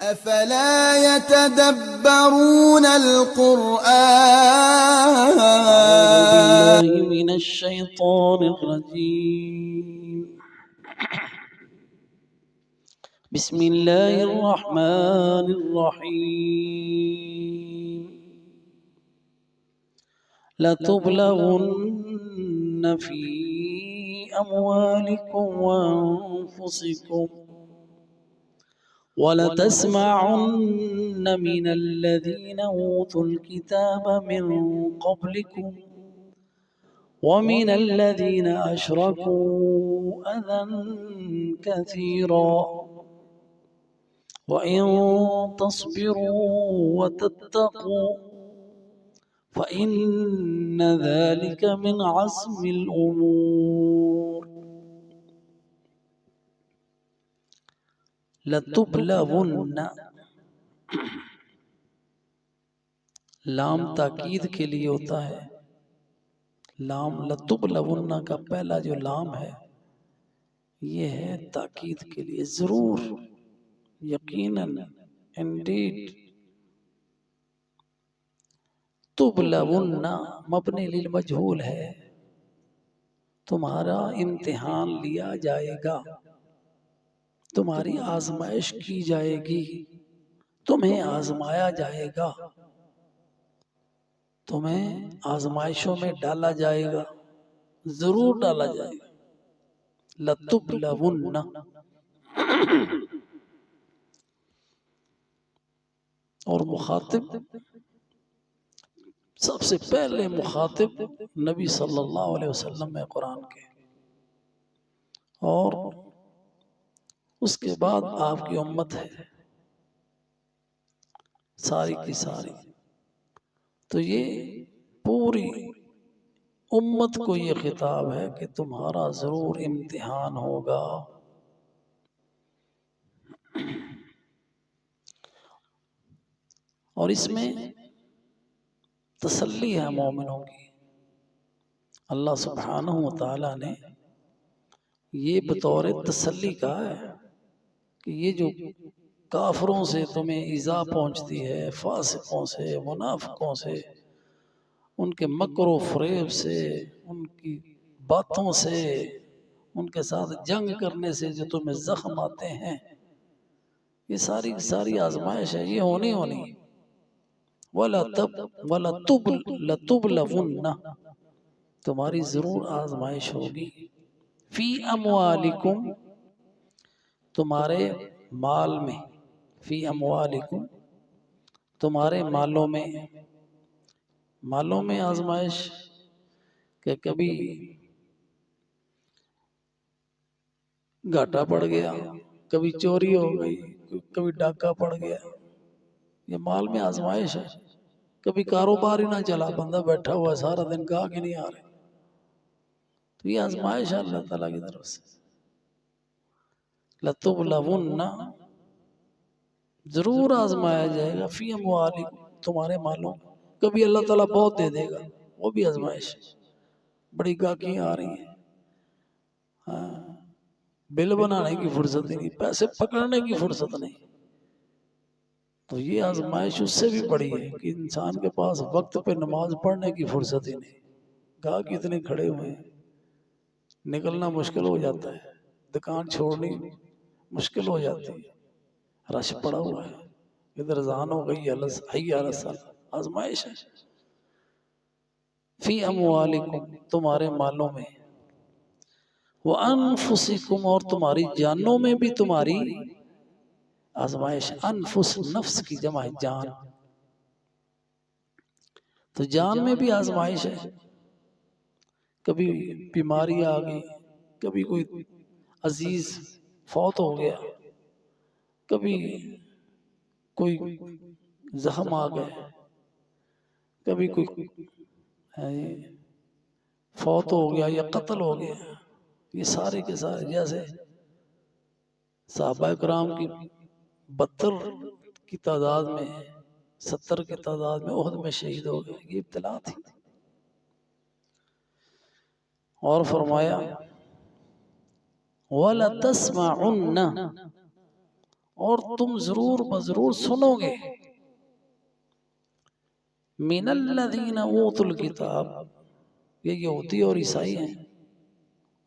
أفلا يتدبرون القرآن. أعوذ بالله من الشيطان الرجيم. بسم الله الرحمن الرحيم. لتبلغن في أموالكم وأنفسكم ولتسمعن من الذين أوتوا الكتاب من قبلكم ومن الذين أشركوا أذى كثيرا وإن تصبروا وتتقوا فإن ذلك من عزم الأمور. لتبلغن، لام تاکید کے لیے ہوتا ہے. لام لتبلغن کا پہلا جو لام ہے یہ ہے تاکید کے لیے، ضرور، یقیناً، انڈیڈ. تبلغن مبنی للمجہول ہے، تمہارا امتحان لیا جائے گا، تمہاری آزمائش کی جائے گی، تمہیں آزمایا جائے گا، تمہیں آزمائشوں میں ڈالا جائے گا، ضرور ڈالا جائے گا. لتبلغن. اور مخاطب، سب سے پہلے مخاطب نبی صلی اللہ علیہ وسلم ہے قرآن کے، اور اس کے بعد آپ کی امت ہے ساری کی ساری. تو یہ پوری امت کو یہ خطاب ہے کہ تمہارا ضرور امتحان ہوگا. اور اس میں تسلی ہے مومنوں کی. اللہ سبحانہ و تعالی نے یہ بطور تسلی کہا ہے کہ یہ جو کافروں سے تمہیں ایذا پہنچتی ہے، فاسقوں سے، منافقوں سے، ان کے مکر و فریب سے، ان کی باتوں سے، ان کے ساتھ جنگ کرنے سے جو تمہیں زخم آتے ہیں، یہ ساری ساری آزمائش ہے، یہ ہونی ہونی. لَتُبْلَوُنَّ، تمہاری ضرور آزمائش ہوگی. فی اموالکم، تمہارے مال میں، فی اموالکم، تمہارے مالوں میں. مالوں میں آزمائش کہ کبھی گھاٹا پڑ گیا، کبھی چوری ہو گئی، کبھی ڈاکہ پڑ گیا، یہ مال میں آزمائش ہے. کبھی کاروبار ہی نہ چلا، بندہ بیٹھا ہوا سارا دن گاہک ہی نہیں آ رہے، تو یہ آزمائش ہے اللہ تعالیٰ کی طرف سے. لَتُبْلَوُنَّ، ضرور آزمایا جائے گا. فی اموالکم، تمہارے مالوں. کبھی اللہ تعالیٰ بہت دے دے گا، وہ بھی آزمائش ہے. بڑی گاہکیاں آ رہی ہیں، بل بنانے کی فرصت نہیں، پیسے پکڑنے کی فرصت نہیں. تو یہ آزمائش اس سے بھی بڑی ہے کہ انسان کے پاس وقت پہ نماز پڑھنے کی فرصت ہی نہیں. گاہک اتنے کھڑے ہوئے ہیں، نکلنا مشکل ہو جاتا ہے، دکان چھوڑنی مشکل ہو جاتی ہے، رش پڑا ہوا ہے، ادھر اذان ہو گئی، حی علی الصلاۃ. آزمائش ہے. فی اموالکم، تمہارے مالوں میں. وَأَنفُسِكُمْ، اور تمہاری جانوں میں بھی تمہاری آزمائش. انفس نفس کی جمع ہے جان، تو جان میں بھی آزمائش ہے. کبھی بیماری آ گئی، کبھی کوئی عزیز فوت ہو گیا، کبھی کوئی زخم آ گئے، کبھی کوئی فوت ہو گیا یا قتل ہو گیا. یہ سارے کے سارے، جیسے صحابہ کرام کی 72 کی تعداد میں، 70 کی تعداد میں احد میں شہید ہو گئے، یہ ابتلا تھی. اور فرمایا وَلَتَسْمَعُنَّ، اور تم ضرور بضرور سنو گے من الذین اوتوا الکتاب، یہ یہودی اور عیسائی ہیں،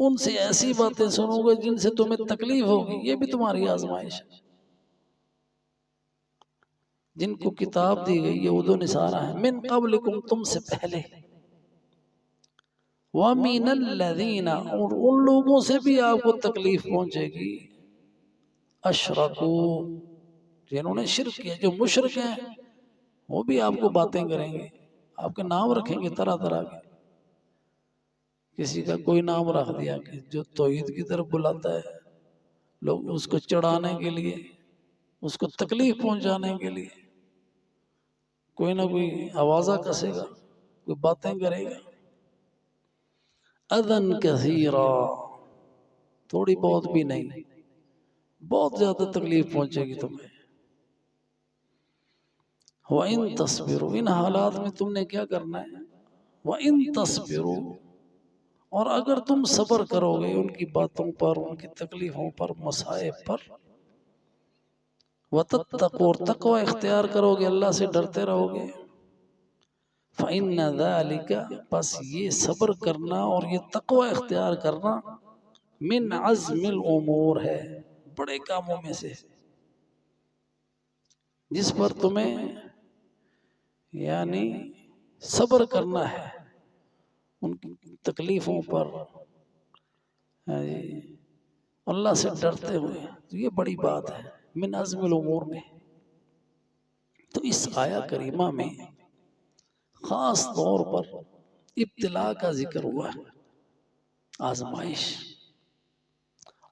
ان سے ایسی باتیں سنو گے جن سے تمہیں تکلیف ہوگی، یہ بھی تمہاری آزمائش ہے۔ جن کو کتاب دی گئی یہود و نصارہ ہیں، من قبلکم، تم سے پہلے، وَمِنَ الَّذِينَ، اور ان لوگوں سے بھی آپ کو تکلیف پہنچے گی، اشرکو، جنہوں نے شرک کیا، جو مشرک ہیں وہ بھی آپ کو باتیں کریں گے، آپ کے نام رکھیں گے طرح طرح کے۔ کسی کا کوئی نام رکھ دیا کہ جو توحید کی طرف بلاتا ہے، لوگ اس کو چڑھانے کے لیے، اس کو تکلیف پہنچانے کے لیے کوئی نہ کوئی آوازہ کسے گا، کوئی باتیں کرے گا۔ اذن کثیرا، تھوڑی بہت بھی نہیں، بہت زیادہ تکلیف پہنچے گی تمہیں۔ وَإِن تَصْبِرُوا، ان حالات میں تم نے کیا کرنا ہے؟ وَإِن تَصْبِرُوا، اور اگر تم صبر کرو گے ان کی باتوں پر، ان کی تکلیفوں پر، مصائب پر، وَتَتَّقُوا، اور تقوی اختیار کرو گے، اللہ سے ڈرتے رہو گے، فَإِنَّ ذَلِكَ، بس یہ صبر کرنا اور یہ تقوی اختیار کرنا، من عزم الامور ہے، بڑے کاموں میں سے، جس پر تمہیں یعنی صبر کرنا ہے ان کی تکلیفوں پر، اللہ سے ڈرتے ہوئے، تو یہ بڑی بات ہے من عزم الامور میں۔ تو اس آیہ کریمہ میں خاص طور پر ابتلاء کا ذکر ہوا ہے، آزمائش،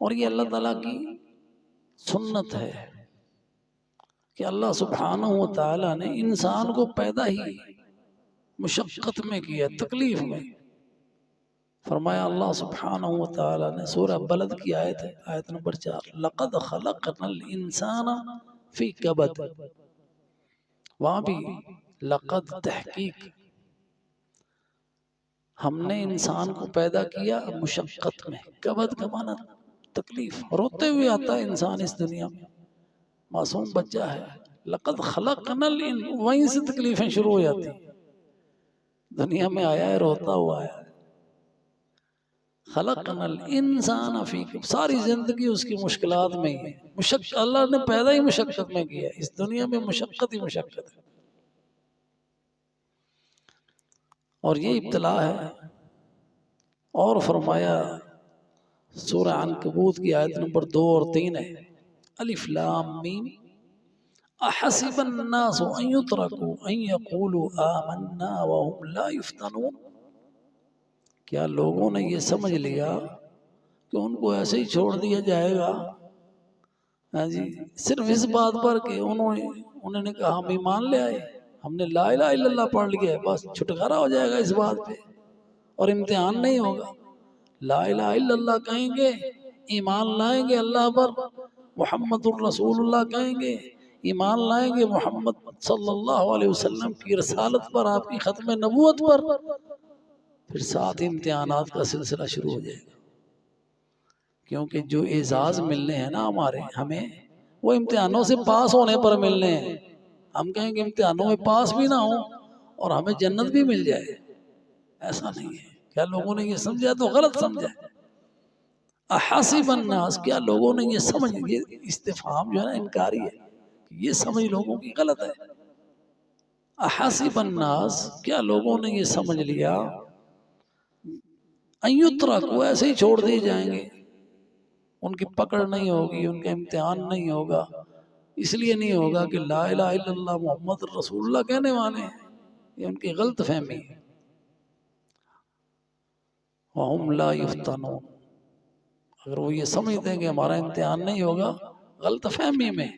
اور یہ اللہ تعالیٰ کی سنت ہے کہ اللہ سبحانہ وتعالی نے انسان کو پیدا ہی مشقت میں کیا، تکلیف میں۔ فرمایا اللہ سبحانہ وتعالی نے، سورہ بلد کی آیت ہے، آیت نمبر 4، لَقَدْ خَلَقْنَا الْإِنسَانَ فِي كَبَدٍ، وہاں بھی لقد، تحقیق، ہم نے انسان کو پیدا کیا مشقت میں، کبد کا معنی تکلیف، روتے ہوئے آتا ہے انسان اس دنیا میں، معصوم بچہ ہے، لقد خلقنا وہیں سے تکلیفیں شروع ہو جاتی ہیں، دنیا میں آیا ہے روتا ہوا آیا ہے، خلقنا الانسان فی، ساری زندگی اس کی مشکلات میں ہی ہے، اللہ نے پیدا ہی مشقت میں کیا ہے، اس دنیا میں مشقت ہی مشقت ہے، اور یہ ابتلاء ہے۔ اور فرمایا سورہ عنکبوت کی آیت نمبر 2 اور 3 ہے، الف لام میم، احسب الناس ان يتركوا ان يقولوا آمنا وهم لا يفتنون، کیا لوگوں نے یہ سمجھ لیا کہ ان کو ایسے ہی چھوڑ دیا جائے گا، ہاں جی، صرف اس بات پر کہ انہوں نے کہا ہم ایمان لے آئے، ہم نے لا الہ الا اللہ پڑھ لیا ہے، بس چھٹکارا ہو جائے گا اس بات پہ اور امتحان نہیں ہوگا۔ لا الہ الا اللہ کہیں گے، ایمان لائیں گے اللہ پر، محمد الرسول اللہ کہیں گے، ایمان لائیں گے محمد صلی اللہ علیہ وسلم کی رسالت پر، آپ کی ختم نبوت پر، پھر ساتھ امتحانات کا سلسلہ شروع ہو جائے گا، کیونکہ جو اعزاز ملنے ہیں نا ہمیں وہ امتحانوں سے پاس ہونے پر ملنے ہیں۔ ہم کہیں گے امتحانوں میں پاس بھی نہ ہوں اور ہمیں جنت بھی مل جائے، ایسا نہیں ہے۔ کیا لوگوں نے یہ سمجھا؟ تو غلط سمجھا۔ احسب الناس، کیا لوگوں نے یہ سمجھ، یہ استفہام جو ہے نا انکاری ہے، یہ سمجھ لوگوں کی غلط ہے۔ احسب الناس، کیا لوگوں نے یہ سمجھ لیا، ان یترکوا، ایسے ہی چھوڑ دیے جائیں گے، ان کی پکڑ نہیں ہوگی، ان کا امتحان نہیں ہوگا، اس لیے نہیں ہوگا کہ لا الہ الا اللہ محمد رسول اللہ کہنے والے ہیں، یہ ان کی غلط فہمی ہے۔ وَهُمْ لَا يُفْتَنُونَ، اگر وہ یہ سمجھتے ہیں کہ ہمارا امتحان نہیں ہوگا، غلط فہمی میں،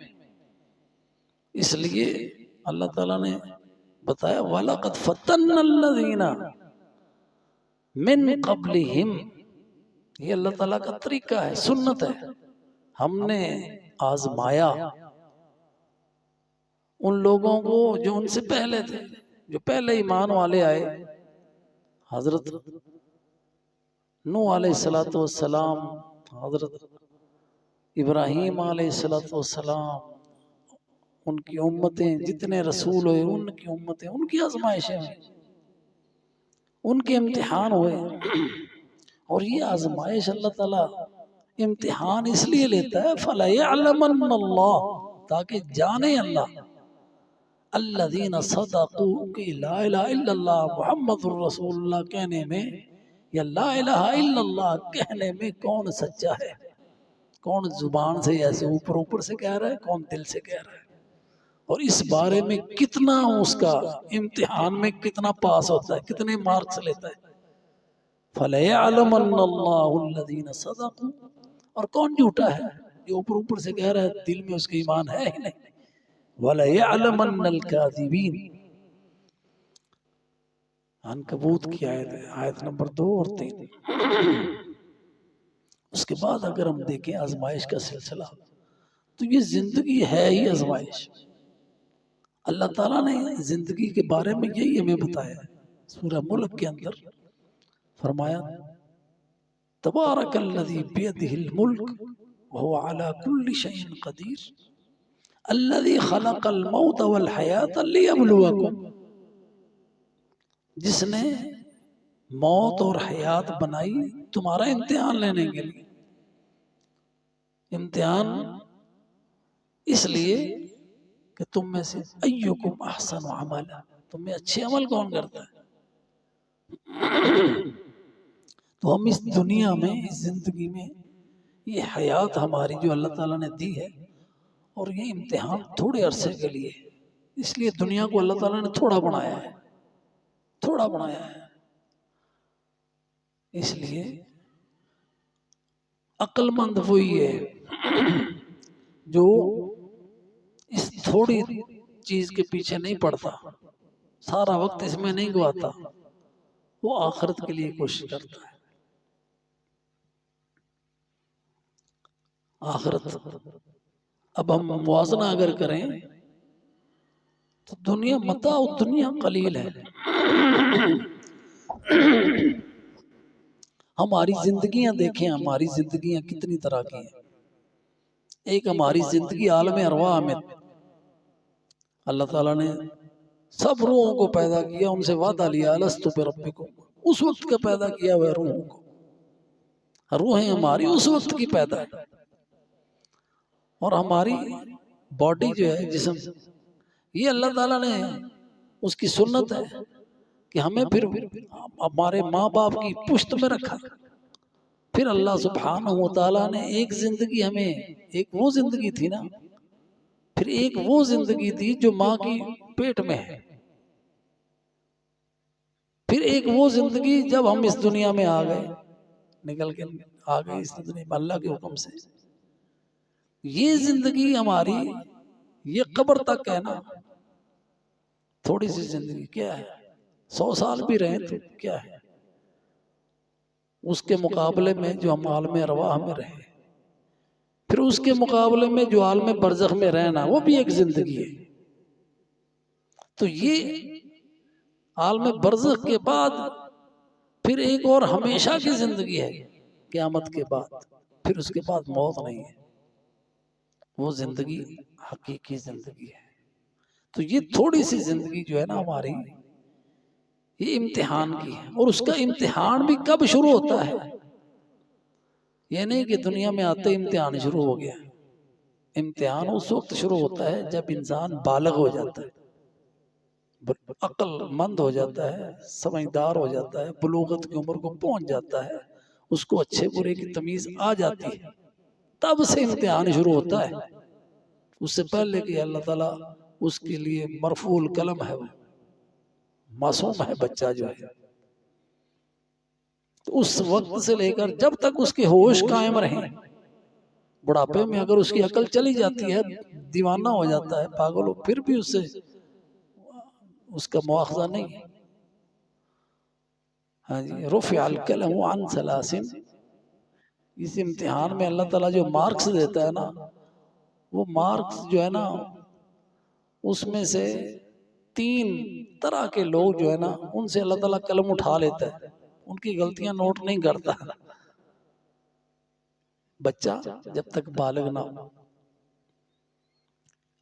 اس لیے اللہ تعالیٰ نے بتایا وَلَقَدْ فَتَنَّ الَّذِينَ مِن قَبْلِهِمْ، یہ اللہ تعالیٰ کا طریقہ ہے، سنت ہے، ہم نے آزمایا ان لوگوں کو جو ان سے پہلے تھے، جو پہلے ایمان والے آئے، حضرت نوح علیہ السلام، حضرت ابراہیم علیہ السلام، ان کی امتیں، جتنے رسول ہوئے ان کی امتیں، ان کی آزمائشیں ہوئیں، ان کے امتحان ہوئے. اور یہ آزمائش اللہ تعالیٰ امتحان اس لیے لیتا ہے فَلَيَعْلَمَنَّ اللَّهُ، تاکہ جانے اللہ الَّذِينَ صَدَقُوا کہ لا الہ الا اللہ محمد الرسول اللہ کہنے میں، یا لا الہ الا اللہ کہنے میں کون سچا ہے، کون زبان سے ایسے اوپر اوپر سے کہہ رہا ہے، کون دل سے کہہ رہا ہے، اور اس بارے میں کتنا اس کا امتحان میں کتنا پاس ہوتا ہے، کتنے مارکس لیتا ہے. فَلَيَعْلَمَنَّ اللَّهُ الَّذِينَ صَدَقُوا، اور کون جھوٹا ہے جو اوپر اوپر سے کہہ رہا ہے دل میں اس کا ایمان ہے ہی نہیں. وَلَيَعْلَمَنَّ الْكَاذِبِينَ. عنکبوت کی آیت ہے، آیت نمبر 2 اور 3. اس کے بعد اگر ہم دیکھیں آزمائش کا سلسلہ، تو یہ زندگی ہے ہی آزمائش. اللہ تعالیٰ نے زندگی کے بارے میں یہی ہمیں بتایا ہے. سورہ ملک کے اندر فرمایا تبارک الذی بیدہ الملک وهو علی کل شیء قدیر الذی خلق الموت والحیات لیبلوکم، جس نے موت اور حیات بنائی تمہارا امتحان لینے کے لیے. امتحان اس لیے کہ تم میں سے ایکم احسن عملا، تم میں اچھے عمل کون کرتا ہے. تو ہم اس دنیا میں، اس زندگی میں، یہ حیات ہماری جو اللہ تعالیٰ نے دی ہے، اور یہ امتحان تھوڑے عرصے کے لیے، اس لیے دنیا کو اللہ تعالیٰ نے تھوڑا بنایا ہے، تھوڑا بنایا ہے. اس لیے عقل مند وہی ہے جو اس تھوڑی چیز کے پیچھے نہیں پڑتا، سارا وقت اس میں نہیں گواتا، وہ آخرت کے لیے کوشش کرتا ہے. آخرت اب ہم موازنہ اگر کریں تو دنیا متاع دنیا قلیل ہے. ہماری زندگیاں دیکھیں، ہماری زندگیاں کتنی طرح کی ہیں. ایک ہماری زندگی عالم ارواح میں اللہ تعالیٰ نے سب روحوں کو پیدا کیا، ان سے وعدہ لیا الستو بربکم، اس وقت کا پیدا کیا وہ روحوں کو. روحیں ہماری اس وقت کی پیدا ہے. اور ہماری باڈی جو ہے، جسم، یہ اللہ تعالیٰ نے اس کی سنت ہے کہ ہمیں پھر ہمارے ماں باپ کی پشت میں رکھا. پھر اللہ سبحانہ و تعالیٰ نے ایک زندگی ہمیں، ایک وہ زندگی تھی نا، پھر ایک وہ زندگی تھی جو ماں کی پیٹ میں ہے، پھر ایک وہ زندگی جب ہم اس دنیا میں آ گئے، نکل کے آ گئے اس دنیا میں اللہ کے حکم سے. یہ زندگی ہماری یہ قبر تک ہے نا، تھوڑی سی زندگی کیا ہے، 100 سال بھی رہیں تو کیا ہے اس کے مقابلے میں جو ہم عالم ارواح میں رہے، پھر اس کے مقابلے میں جو عالم برزخ میں رہنا وہ بھی ایک زندگی ہے. تو یہ عالم برزخ کے بعد پھر ایک اور ہمیشہ کی زندگی ہے قیامت کے بعد، پھر اس کے بعد موت نہیں ہے، وہ زندگی حقیقی زندگی ہے. تو یہ تھوڑی سی زندگی جو ہے نا ہماری، یہ امتحان کی ہے. اور اس کا امتحان بھی کب شروع ہوتا ہے، یہ نہیں کہ دنیا میں آتے امتحان شروع ہو گیا. امتحان اس وقت شروع ہوتا ہے جب انسان بالغ ہو جاتا ہے، عقل مند ہو جاتا ہے، سمجھدار ہو جاتا ہے، بلوغت کی عمر کو پہنچ جاتا ہے، اس کو اچھے برے کی تمیز آ جاتی ہے، تب سے امتحان شروع ہوتا ہے. اس سے پہلے کہ اللہ تعالیٰ اس کے لیے مرفوع القلم ہے، وہ معصوم ہے بچہ جو ہے. تو اس وقت سے لے کر جب تک اس کے ہوش قائم رہیں، بڑھاپے میں اگر اس کی عقل چلی جاتی ہے، دیوانہ ہو جاتا ہے، پاگل ہو، پھر بھی اس کا مواخذہ نہیں. ہاں جی، رفع القلم عن ثلاث. اس امتحان میں اللہ تعالیٰ جو مارکس دیتا ہے نا، وہ مارکس جو ہے نا، اس میں سے 3 طرح کے لوگ جو ہے نا، ان سے اللہ تعالیٰ قلم اٹھا لیتا ہے، ان کی غلطیاں نوٹ نہیں کرتا. بچہ جب تک بالغ نہ ہو،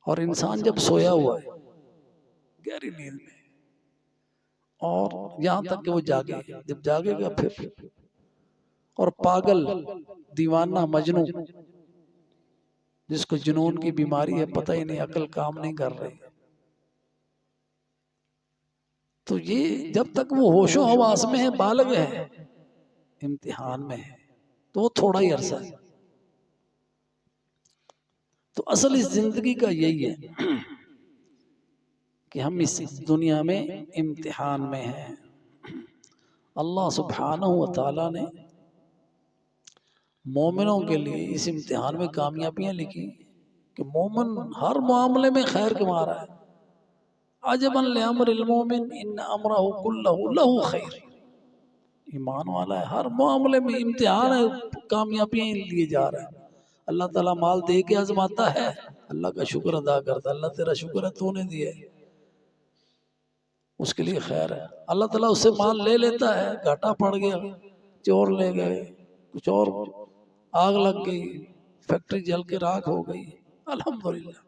اور انسان جب سویا ہوا ہے گہری نیند میں، اور یہاں تک کہ وہ جاگے، جب جاگے گا پھر، اور پاگل، دیوانہ، مجنون، جس کو جنون کی بیماری ہے، پتہ ہی نہیں، عقل کام نہیں کر رہی، تو یہ جب تک وہ ہوش و حواس میں ہے، بالغ ہے، امتحان میں ہے، تو وہ تھوڑا ہی عرصہ ہے۔ تو اصل اس زندگی کا یہی ہے کہ ہم اس دنیا میں امتحان میں ہیں۔ اللہ سبحانہ و تعالیٰ نے مومنوں کے لیے اس امتحان میں کامیابیاں لکھی کہ مومن ہر معاملے میں خیر کما رہا ہے۔ عجباً لامر المومن ان امرہ کلہ لہ خیر، ایمان والا ہے، ہر معاملے میں امتحان ہے، کامیابیاں لیے جا رہا ہے۔ اللہ تعالیٰ مال دے کے آزماتا ہے، اللہ کا شکر ادا کرتا ہے، اللہ تیرا شکر ہے تو نے دیا ہے، اس کے لیے خیر ہے۔ اللہ تعالیٰ اس سے مال لے لیتا ہے، گھاٹا پڑ گیا، چور لے گئے، کچھ اور، آگ لگ گئی، فیکٹری جل کے راکھ ہو گئی، الحمدللہ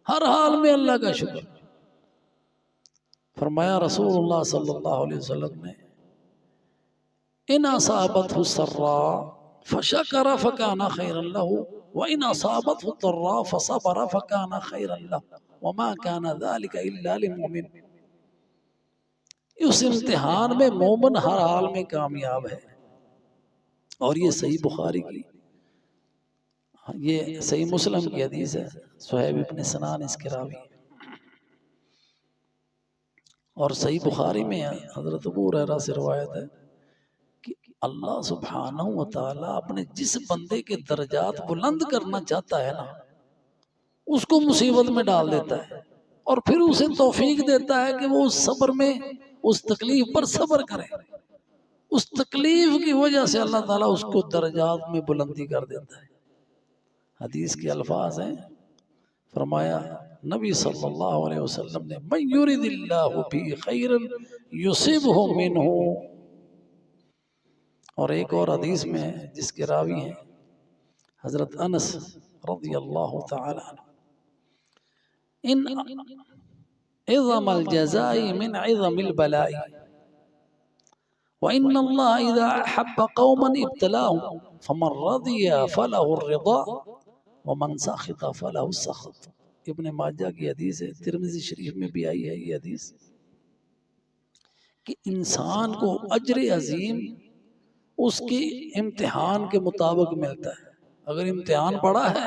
ہر حال میں اللہ کا شکر۔ فرمایا رسول اللہ صلی اللہ علیہ وسلم نے، ان اصابتہ السراء فشکر فکان خیرا لہ وان اصابتہ الضراء فصبر فکان خیرا لہ وما کان ذلک الا للمؤمن۔ اس امتحان میں مومن ہر حال میں کامیاب ہے، اور یہ صحیح بخاری کی، یہ صحیح مسلم کی حدیث ہے، صہیب ابن سنان اس کے راوی، اور صحیح بخاری میں حضرت ابو ہریرہ سے روایت ہے کہ اللہ سبحانہ و تعالیٰ اپنے جس بندے کے درجات بلند کرنا چاہتا ہے نا، اس کو مصیبت میں ڈال دیتا ہے، اور پھر اسے توفیق دیتا ہے کہ وہ اس صبر میں، اس تکلیف پر صبر کرے، اس تکلیف کی وجہ سے اللہ تعالیٰ اس کو درجات میں بلندی کر دیتا ہے۔ حدیث کے الفاظ ہیں، فرمایا نبی صلی اللہ علیہ وسلم نے، من یرد اللہ بہ خیرا یصبہ منہ، اور ایک اور حدیث میں ہے جس کے راوی ہیں حضرت انس رضی اللہ تعالی عنہ، ان عظم الجزاء من عظم البلاء وإن الله إذا أحب قوما ابتلاهم فمن رضي فله الرضا ومن سخط فله السخط۔ ابن ماجہ کی حدیث ہے، ترمذی شریف میں بھی آئی ہے یہ حدیث، کہ انسان کو اجر عظیم اس کی امتحان کے مطابق ملتا ہے۔ اگر امتحان بڑا ہے،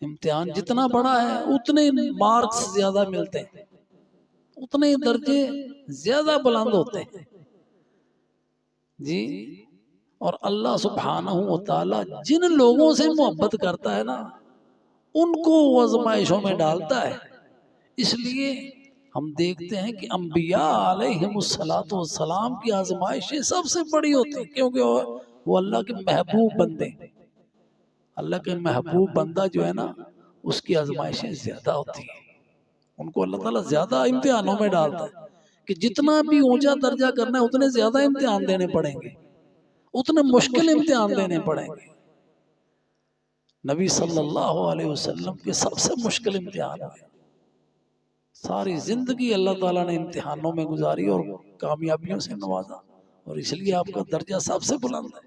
امتحان جتنا بڑا ہے اتنے مارکس زیادہ ملتے ہیں، اتنے درجے زیادہ بلند ہوتے ہیں جی۔ اور اللہ سبحانہ و تعالی جن لوگوں سے محبت کرتا ہے نا، ان کو وہ آزمائشوں میں ڈالتا ہے۔ اس لیے ہم دیکھتے ہیں کہ انبیاء علیہم السلام کی آزمائشیں سب سے بڑی ہوتی ہیں، کیونکہ وہ اللہ کے محبوب بندے، اللہ کے محبوب بندہ جو ہے نا، اس کی آزمائشیں زیادہ ہوتی ہیں، ان کو اللہ تعالیٰ زیادہ امتحانوں میں ڈالتا ہے، کہ جتنا بھی اونچا درجہ کرنا ہے اتنے زیادہ امتحان دینے پڑیں گے، اتنے مشکل امتحان دینے پڑیں گے۔ نبی صلی اللہ علیہ وسلم کے سب سے مشکل امتحان ہوئے، ساری زندگی اللہ تعالیٰ نے امتحانوں میں گزاری اور کامیابیوں سے نوازا، اور اس لیے آپ کا درجہ سب سے بلند ہے،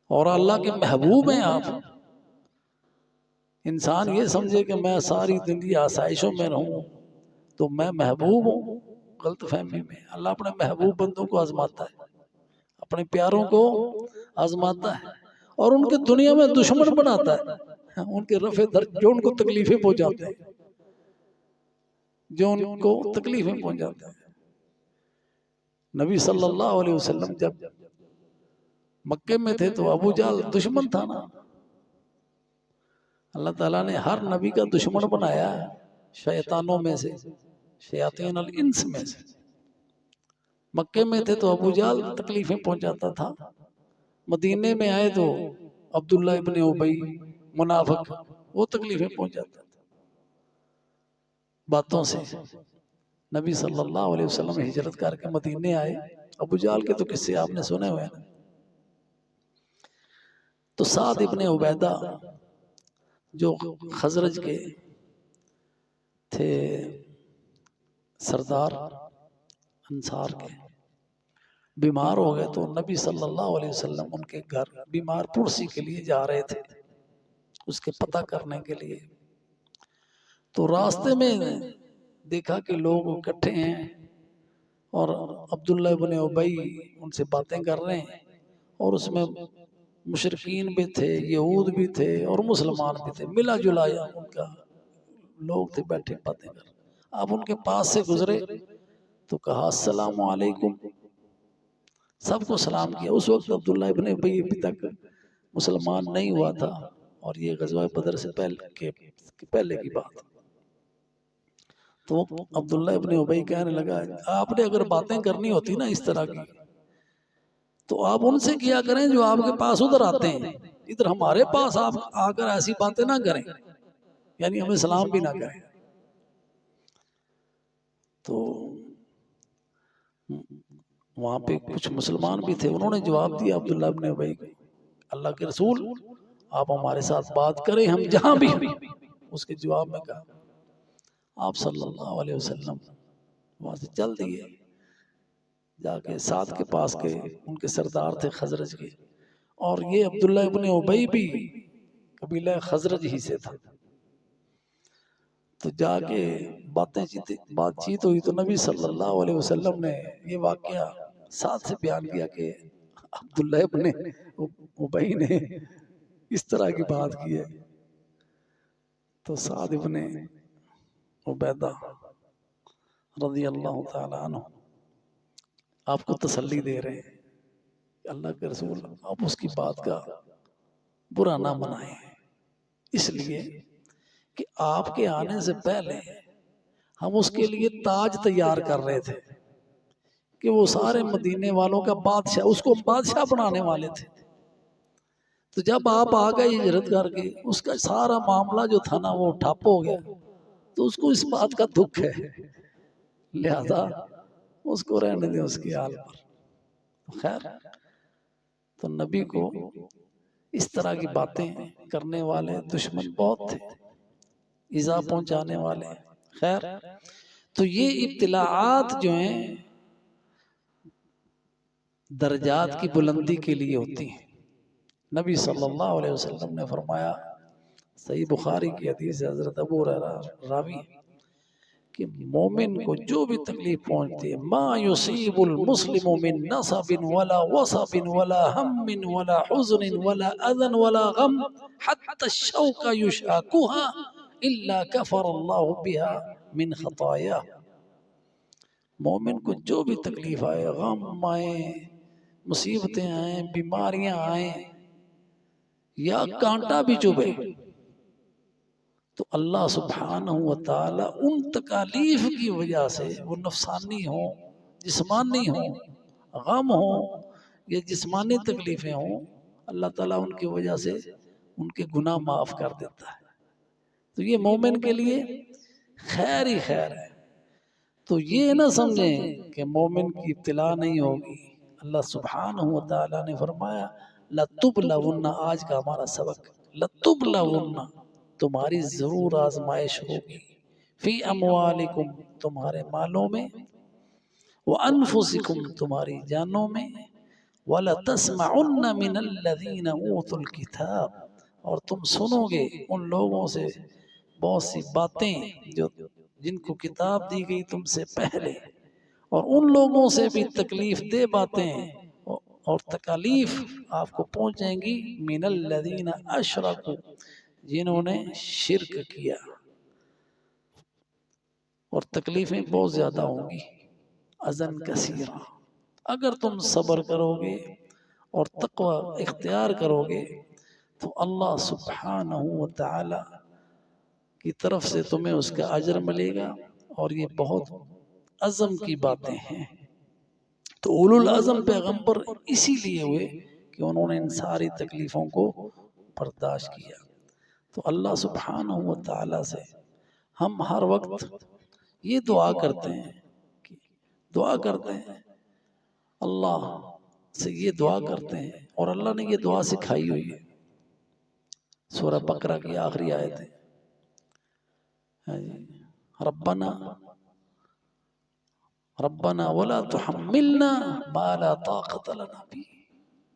اور اللہ کے محبوب ہیں آپ۔ انسان یہ سمجھے کہ میں ساری زندگی آسائشوں میں رہوں تو میں محبوب ہوں، غلط فہمی میں۔ اللہ اپنے محبوب بندوں کو آزماتا ہے، اپنے پیاروں کو آزماتا ہے، اور ان کے دنیا میں دشمن بناتا ہے، ان کے رفع درجے، جو ان کو تکلیفیں پہنچاتے ہیں، جو ان کو تکلیفیں پہنچاتے ہیں۔ نبی صلی اللہ علیہ وسلم جب مکے میں تھے تو ابو جہل دشمن تھا نا، اللہ تعالیٰ نے ہر نبی کا دشمن بنایا ہے، شیطانوں میں سے، شیاطین الانس میں سے۔ مکے میں تھے تو ابو جہل تکلیفیں پہنچاتا تھا، مدینے میں آئے تو عبداللہ ابن ابی منافق، وہ تکلیفیں پہنچاتا تھا باتوں سے۔ نبی صلی اللہ علیہ وسلم ہجرت کر کے مدینے آئے، ابو جہل کے تو قصے آپ نے سنے ہوئے ہیں۔ تو سعد ابن عبیدہ جو خزرج کے تھے سردار انصار کے، بیمار ہو گئے تو نبی صلی اللہ علیہ وسلم ان کے گھر بیمار پرسی کے لیے جا رہے تھے، اس کے پتہ کرنے کے لیے۔ تو راستے میں دیکھا کہ لوگ اکٹھے ہیں اور عبداللہ ابن ابی ان سے باتیں کر رہے ہیں، اور اس میں مشرکین بھی تھے، یہود بھی تھے اور مسلمان بھی تھے، ملا جلا ان کا لوگ تھے بیٹھے باتیں کر۔ آپ ان کے پاس سے گزرے تو کہا السلام علیکم، سب کو سلام کیا۔ اس وقت عبداللہ ابن ابی ابھی تک مسلمان نہیں ہوا تھا، اور یہ غزوہ بدر سے پہلے کی بات۔ تو عبداللہ ابن ابی کہنے لگا آپ نے اگر باتیں کرنی ہوتی نا اس طرح کی تو آپ ان سے کیا کریں جو آپ کے پاس ادھر آتے ہیں، ادھر ہمارے پاس آپ آ کر ایسی باتیں نہ کریں، یعنی ہمیں سلام بھی نہ کریں۔ تو وہاں پہ کچھ مسلمان بھی تھے، انہوں نے جواب دیا عبداللہ ابن ابی کو، اللہ کے رسول آپ ہمارے ساتھ بات کریں ہم جہاں بھی ہیں۔ اس کے جواب میں کہا آپ صلی اللہ علیہ وسلم وہاں سے چل دیے، جا کے سعد کے پاس کے ان کے سردار تھے خزرج کے، اور یہ عبداللہ ابن ابی بھی قبیلہ خزرج ہی سے تھا۔ تو جا کے بات چیت ہوئی تو نبی صلی اللہ علیہ وسلم نے یہ واقعہ ساتھ سے بیان کیا کہ عبداللہ ابن ابی نے اس طرح کی بات کی ہے۔ تو سعد ابن عبیدہ رضی اللہ تعالی عنہ آپ کو تسلی دے رہے ہیں کہ اللہ کے رسول آپ اس کی بات کا برا نہ منائیں، اس لیے کہ آپ کے آنے سے پہلے ہم اس کے لیے تاج تیار کر رہے تھے کہ وہ سارے مدینے والوں کا بادشاہ، اس کو بادشاہ بنانے والے تھے۔ تو جب آپ آ گئے ہجرت کر کے، اس کا سارا معاملہ جو تھا نا وہ ٹھپ ہو گیا، تو اس کو اس بات کا دکھ ہے، لہذا اس کو رہنے دیں اس کی حال پر۔ خیر، تو نبی کو اس طرح کی باتیں کرنے والے دشمن بہت تھے، ایذا پہنچانے والے۔ خیر، تو یہ ابتلاعات جو ہیں درجات کی بلندی کے لیے ہوتی ہیں۔ نبی صلی اللہ علیہ وسلم نے فرمایا، صحیح بخاری کی حدیث ہے، حضرت ابو ہریرہ راوی، کہ مومن کو جو بھی تکلیف پہنچتی ہے، ما یصیب المسلم من نصب ولا وصب ولا ہم ولا حزن ولا اذن ولا غم حتى الشوك يشاكها الا كفر الله بها من خطاياه۔ مومن کو جو بھی تکلیف آئے، غم آئے، مصیبتیں آئیں، بیماریاں آئیں، یا کانٹا بھی چبھے، تو اللہ سبحانہ وتعالی ان تکالیف کی وجہ سے، وہ نفسانی ہوں، جسمانی ہوں، غم ہوں یا جسمانی تکلیفیں ہوں، اللہ تعالیٰ ان کی وجہ سے ان کے گناہ معاف کر دیتا ہے۔ تو یہ مومن کے لیے خیر ہی خیر ہے۔ تو یہ نہ سمجھیں کہ مومن کی ابتلا نہیں ہوگی۔ اللہ سبحانہ وتعالی نے فرمایا لَتُبْلَوُنَّ، آج کا ہمارا سبق، لَتُبْلَوُنَّ، تمہاری ضرور آزمائش ہوگی، فی اموالکم، تمہارے مالوں میں، وانفسکم، تمہاری جانوں میں، وَلَتَسْمَعُنَّ مِنَ الَّذِينَ أُوتُوا الْكِتَابَ، اور تم سنو گے ان لوگوں سے بہت سی باتیں جو جن کو کتاب دی گئی تم سے پہلے، اور ان لوگوں سے بھی تکلیف دہ باتیں اور تکالیف آپ کو پہنچیں گی، من الذین اشرکوا، جنہوں نے شرک کیا، اور تکلیفیں بہت زیادہ ہوں گی، اذن کثیرہ۔ اگر تم صبر کرو گے اور تقوی اختیار کرو گے تو اللہ سبحانہ وتعالی کی طرف سے تمہیں اس کا اجر ملے گا، اور یہ بہت عزم کی باتیں ہیں۔ تو اولو العزم پیغمبر اسی لیے ہوئے کہ انہوں نے ان ساری تکلیفوں کو برداشت کیا۔ تو اللہ سبحانہ وتعالی سے ہم ہر وقت یہ دعا کرتے ہیں، اللہ سے یہ دعا کرتے ہیں، اور اللہ نے یہ دعا سکھائی ہوئی ہے سورہ بقرہ کی آخری آیت ہے. ربنا ربنا ولا تحملنا ما لا طاقت لنا به.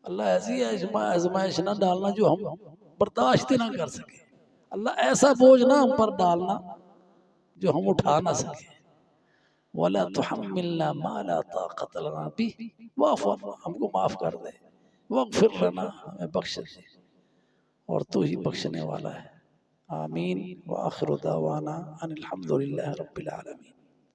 اللہ ایسی آزمائش نہ ڈالنا جو ہم برداشت نہ کر سکیں. اللہ ایسا بوجھ نہ ہم پر ڈالنا جو ہم اٹھا نہ سکیں. ولا تحملنا ما لا طاقت لنا به واعف عنا، ہم کو معاف کر دے. واغفر لنا، ہمیں بخش دے، اور تو ہی بخشنے والا ہے. آمین. وآخر دعوانا ان الحمد للہ رب العالمین.